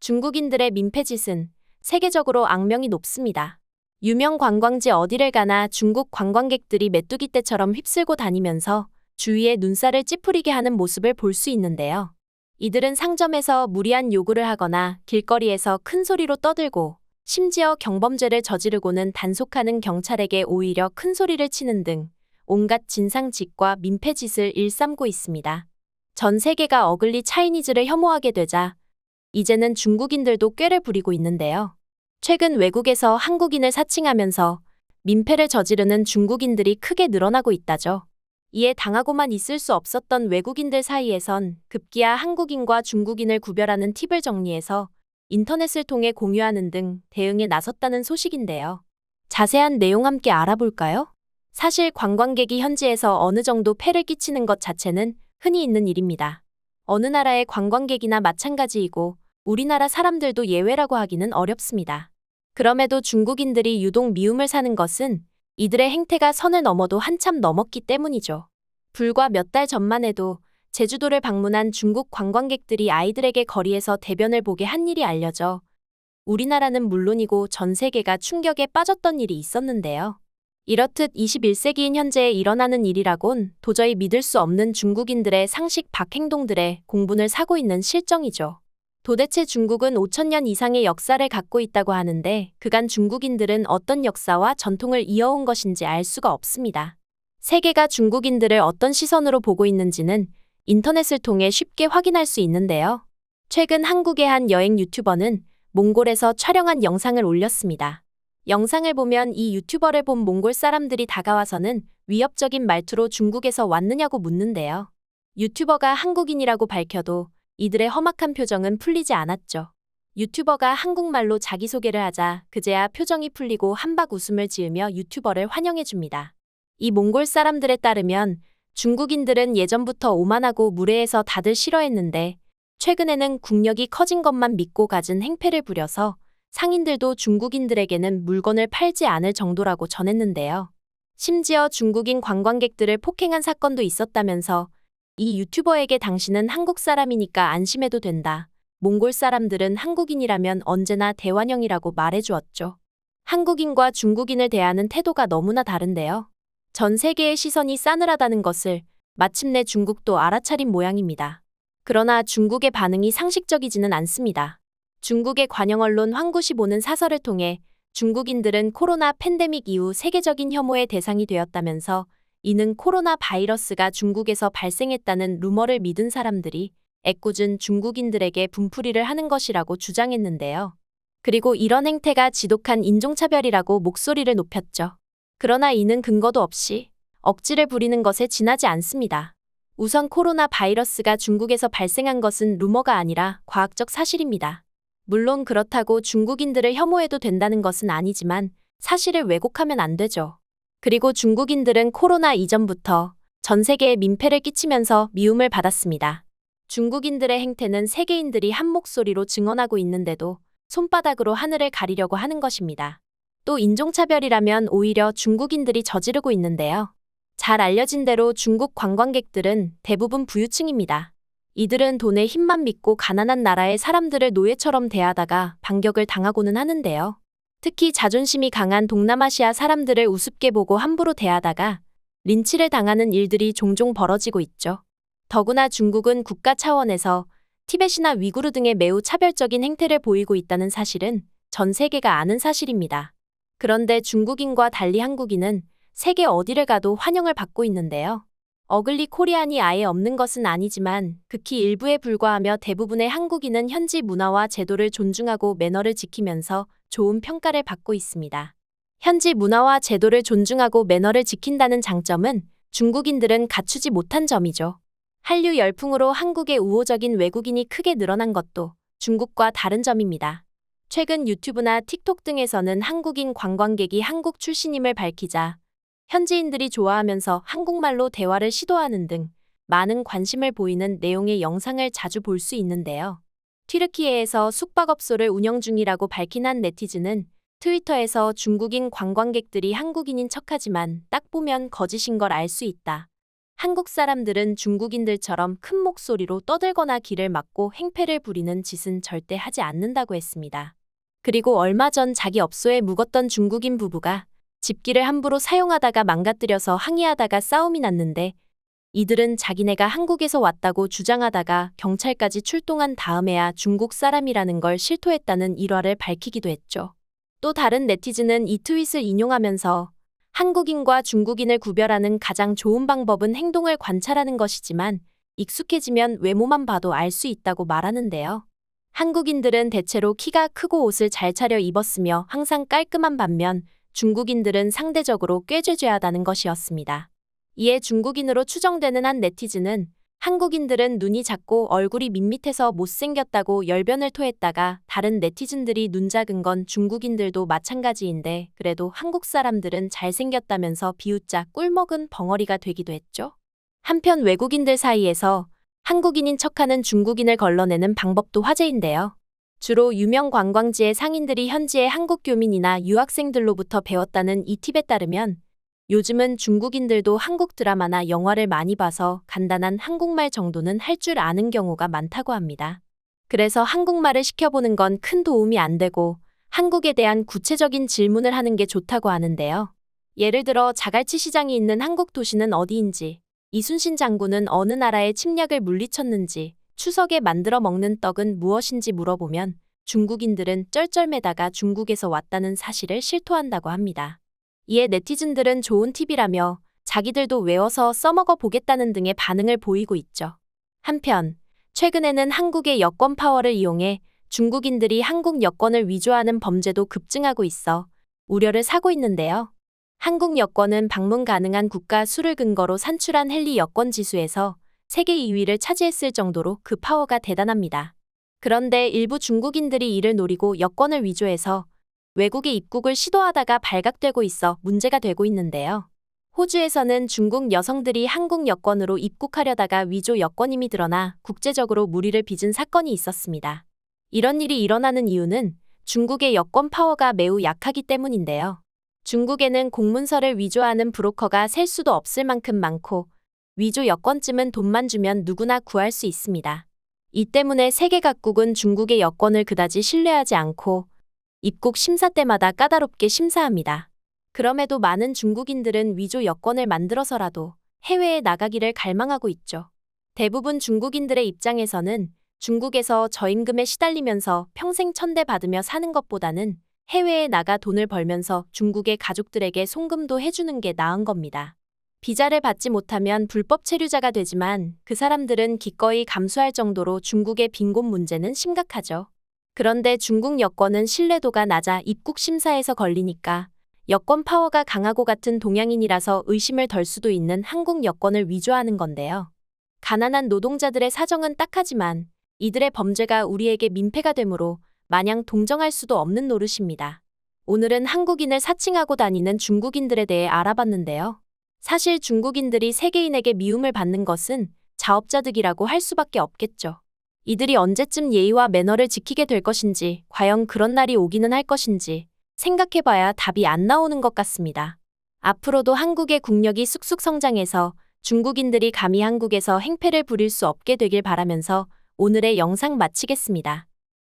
중국인들의 민폐짓은 세계적으로 악명이 높습니다. 유명 관광지 어디를 가나 중국 관광객들이 메뚜기 떼처럼 휩쓸고 다니면서 주위에 눈살을 찌푸리게 하는 모습을 볼 수 있는데요. 이들은 상점에서 무리한 요구를 하거나 길거리에서 큰 소리로 떠들고 심지어 경범죄를 저지르고는 단속하는 경찰에게 오히려 큰 소리를 치는 등 온갖 진상짓과 민폐짓을 일삼고 있습니다. 전 세계가 어글리 차이니즈를 혐오하게 되자 이제는 중국인들도 꾀를 부리고 있는데요. 최근 외국에서 한국인을 사칭하면서 민폐를 저지르는 중국인들이 크게 늘어나고 있다죠. 이에 당하고만 있을 수 없었던 외국인들 사이에선 급기야 한국인과 중국인을 구별하는 팁을 정리해서 인터넷을 통해 공유하는 등 대응에 나섰다는 소식인데요. 자세한 내용 함께 알아볼까요? 사실 관광객이 현지에서 어느 정도 폐를 끼치는 것 자체는 흔히 있는 일입니다. 어느 나라의 관광객이나 마찬가지이고 우리나라 사람들도 예외라고 하기는 어렵습니다. 그럼에도 중국인들이 유독 미움을 사는 것은 이들의 행태가 선을 넘어도 한참 넘었기 때문이죠. 불과 몇 달 전만 해도 제주도를 방문한 중국 관광객들이 아이들에게 거리에서 대변을 보게 한 일이 알려져 우리나라는 물론이고 전 세계가 충격에 빠졌던 일이 있었는데요. 이렇듯 21세기인 현재에 일어나는 일이라곤 도저히 믿을 수 없는 중국인들의 상식 밖 행동들에 공분을 사고 있는 실정이죠. 도대체 중국은 5,000년 이상의 역사를 갖고 있다고 하는데 그간 중국인들은 어떤 역사와 전통을 이어온 것인지 알 수가 없습니다. 세계가 중국인들을 어떤 시선으로 보고 있는지는 인터넷을 통해 쉽게 확인할 수 있는데요. 최근 한국의 한 여행 유튜버는 몽골에서 촬영한 영상을 올렸습니다. 영상을 보면 이 유튜버를 본 몽골 사람들이 다가와서는 위협적인 말투로 중국에서 왔느냐고 묻는데요. 유튜버가 한국인이라고 밝혀도 이들의 험악한 표정은 풀리지 않았죠. 유튜버가 한국말로 자기소개를 하자 그제야 표정이 풀리고 한박 웃음을 지으며 유튜버를 환영해줍니다. 이 몽골 사람들에 따르면 중국인들은 예전부터 오만하고 무례해서 다들 싫어했는데 최근에는 국력이 커진 것만 믿고 갖은 행패를 부려서 상인들도 중국인들에게는 물건을 팔지 않을 정도라고 전했는데요. 심지어 중국인 관광객들을 폭행한 사건도 있었다면서 이 유튜버에게 당신은 한국 사람이니까 안심해도 된다. 몽골 사람들은 한국인이라면 언제나 대환영이라고 말해주었죠. 한국인과 중국인을 대하는 태도가 너무나 다른데요. 전 세계의 시선이 싸늘하다는 것을 마침내 중국도 알아차린 모양입니다. 그러나 중국의 반응이 상식적이지는 않습니다. 중국의 관영 언론 황구시5는 사설을 통해 중국인들은 코로나 팬데믹 이후 세계적인 혐오의 대상이 되었다면서 이는 코로나 바이러스가 중국에서 발생했다는 루머를 믿은 사람들이 애꿎은 중국인들에게 분풀이를 하는 것이라고 주장했는데요. 그리고 이런 행태가 지독한 인종차별이라고 목소리를 높였죠. 그러나 이는 근거도 없이 억지를 부리는 것에 지나지 않습니다. 우선 코로나 바이러스가 중국에서 발생한 것은 루머가 아니라 과학적 사실입니다. 물론 그렇다고 중국인들을 혐오해도 된다는 것은 아니지만 사실을 왜곡하면 안 되죠. 그리고 중국인들은 코로나 이전부터 전 세계에 민폐를 끼치면서 미움을 받았습니다. 중국인들의 행태는 세계인들이 한 목소리로 증언하고 있는데도 손바닥으로 하늘을 가리려고 하는 것입니다. 또 인종차별이라면 오히려 중국인들이 저지르고 있는데요. 잘 알려진 대로 중국 관광객들은 대부분 부유층입니다. 이들은 돈의 힘만 믿고 가난한 나라의 사람들을 노예처럼 대하다가 반격을 당하고는 하는데요. 특히 자존심이 강한 동남아시아 사람들을 우습게 보고 함부로 대하다가 린치를 당하는 일들이 종종 벌어지고 있죠. 더구나 중국은 국가 차원에서 티벳이나 위구르 등의 매우 차별적인 행태를 보이고 있다는 사실은 전 세계가 아는 사실입니다. 그런데 중국인과 달리 한국인은 세계 어디를 가도 환영을 받고 있는데요. 어글리 코리안이 아예 없는 것은 아니지만 극히 일부에 불과하며 대부분의 한국인은 현지 문화와 제도를 존중하고 매너를 지키면서 좋은 평가를 받고 있습니다. 현지 문화와 제도를 존중하고 매너를 지킨다는 장점은 중국인들은 갖추지 못한 점이죠. 한류 열풍으로 한국의 우호적인 외국인이 크게 늘어난 것도 중국과 다른 점입니다. 최근 유튜브나 틱톡 등에서는 한국인 관광객이 한국 출신임을 밝히자 현지인들이 좋아하면서 한국말로 대화를 시도하는 등 많은 관심을 보이는 내용의 영상을 자주 볼 수 있는데요. 튀르키예에서 숙박업소를 운영 중이라고 밝힌 한 네티즌은 트위터에서 중국인 관광객들이 한국인인 척하지만 딱 보면 거짓인 걸 알 수 있다. 한국 사람들은 중국인들처럼 큰 목소리로 떠들거나 길을 막고 행패를 부리는 짓은 절대 하지 않는다고 했습니다. 그리고 얼마 전 자기 업소에 묵었던 중국인 부부가 집기를 함부로 사용하다가 망가뜨려서 항의하다가 싸움이 났는데 이들은 자기네가 한국에서 왔다고 주장하다가 경찰까지 출동한 다음에야 중국 사람이라는 걸 실토했다는 일화를 밝히기도 했죠. 또 다른 네티즌은 이 트윗을 인용하면서 한국인과 중국인을 구별하는 가장 좋은 방법은 행동을 관찰하는 것이지만 익숙해지면 외모만 봐도 알 수 있다고 말하는데요. 한국인들은 대체로 키가 크고 옷을 잘 차려 입었으며 항상 깔끔한 반면 중국인들은 상대적으로 꾀죄죄하다는 것이었습니다. 이에 중국인으로 추정되는 한 네티즌은 한국인들은 눈이 작고 얼굴이 밋밋해서 못생겼다고 열변을 토했다가 다른 네티즌들이 눈 작은 건 중국인들도 마찬가지인데 그래도 한국 사람들은 잘생겼다면서 비웃자 꿀먹은 벙어리가 되기도 했죠. 한편 외국인들 사이에서 한국인인 척하는 중국인을 걸러내는 방법도 화제인데요. 주로 유명 관광지의 상인들이 현지의 한국 교민이나 유학생들로부터 배웠다는 이 팁에 따르면 요즘은 중국인들도 한국 드라마나 영화를 많이 봐서 간단한 한국말 정도는 할 줄 아는 경우가 많다고 합니다. 그래서 한국말을 시켜보는 건 큰 도움이 안 되고 한국에 대한 구체적인 질문을 하는 게 좋다고 하는데요. 예를 들어 자갈치 시장이 있는 한국 도시는 어디인지, 이순신 장군은 어느 나라의 침략을 물리쳤는지, 추석에 만들어 먹는 떡은 무엇인지 물어보면 중국인들은 쩔쩔매다가 중국에서 왔다는 사실을 실토한다고 합니다. 이에 네티즌들은 좋은 팁이라며 자기들도 외워서 써먹어 보겠다는 등의 반응을 보이고 있죠. 한편 최근에는 한국의 여권 파워를 이용해 중국인들이 한국 여권을 위조하는 범죄도 급증하고 있어 우려를 사고 있는데요. 한국 여권은 방문 가능한 국가 수를 근거로 산출한 헨리 여권 지수에서 세계 2위를 차지했을 정도로 그 파워가 대단합니다. 그런데 일부 중국인들이 이를 노리고 여권을 위조해서 외국에 입국을 시도하다가 발각되고 있어 문제가 되고 있는데요. 호주에서는 중국 여성들이 한국 여권으로 입국하려다가 위조 여권임이 드러나 국제적으로 물의를 빚은 사건이 있었습니다. 이런 일이 일어나는 이유는 중국의 여권 파워가 매우 약하기 때문인데요. 중국에는 공문서를 위조하는 브로커가 셀 수도 없을 만큼 많고 위조 여권쯤은 돈만 주면 누구나 구할 수 있습니다. 이 때문에 세계 각국은 중국의 여권을 그다지 신뢰하지 않고 입국 심사 때마다 까다롭게 심사합니다. 그럼에도 많은 중국인들은 위조 여권을 만들어서라도 해외에 나가기를 갈망하고 있죠. 대부분 중국인들의 입장에서는 중국에서 저임금에 시달리면서 평생 천대받으며 사는 것보다는 해외에 나가 돈을 벌면서 중국의 가족들에게 송금도 해주는 게 나은 겁니다. 비자를 받지 못하면 불법 체류자가 되지만 그 사람들은 기꺼이 감수할 정도로 중국의 빈곤 문제는 심각하죠. 그런데 중국 여권은 신뢰도가 낮아 입국 심사에서 걸리니까 여권 파워가 강하고 같은 동양인이라서 의심을 덜 수도 있는 한국 여권을 위조하는 건데요. 가난한 노동자들의 사정은 딱하지만 이들의 범죄가 우리에게 민폐가 되므로 마냥 동정할 수도 없는 노릇입니다. 오늘은 한국인을 사칭하고 다니는 중국인들에 대해 알아봤는데요. 사실 중국인들이 세계인에게 미움을 받는 것은 자업자득이라고 할 수밖에 없겠죠. 이들이 언제쯤 예의와 매너를 지키게 될 것인지, 과연 그런 날이 오기는 할 것인지 생각해봐야 답이 안 나오는 것 같습니다. 앞으로도 한국의 국력이 쑥쑥 성장해서 중국인들이 감히 한국에서 행패를 부릴 수 없게 되길 바라면서 오늘의 영상 마치겠습니다.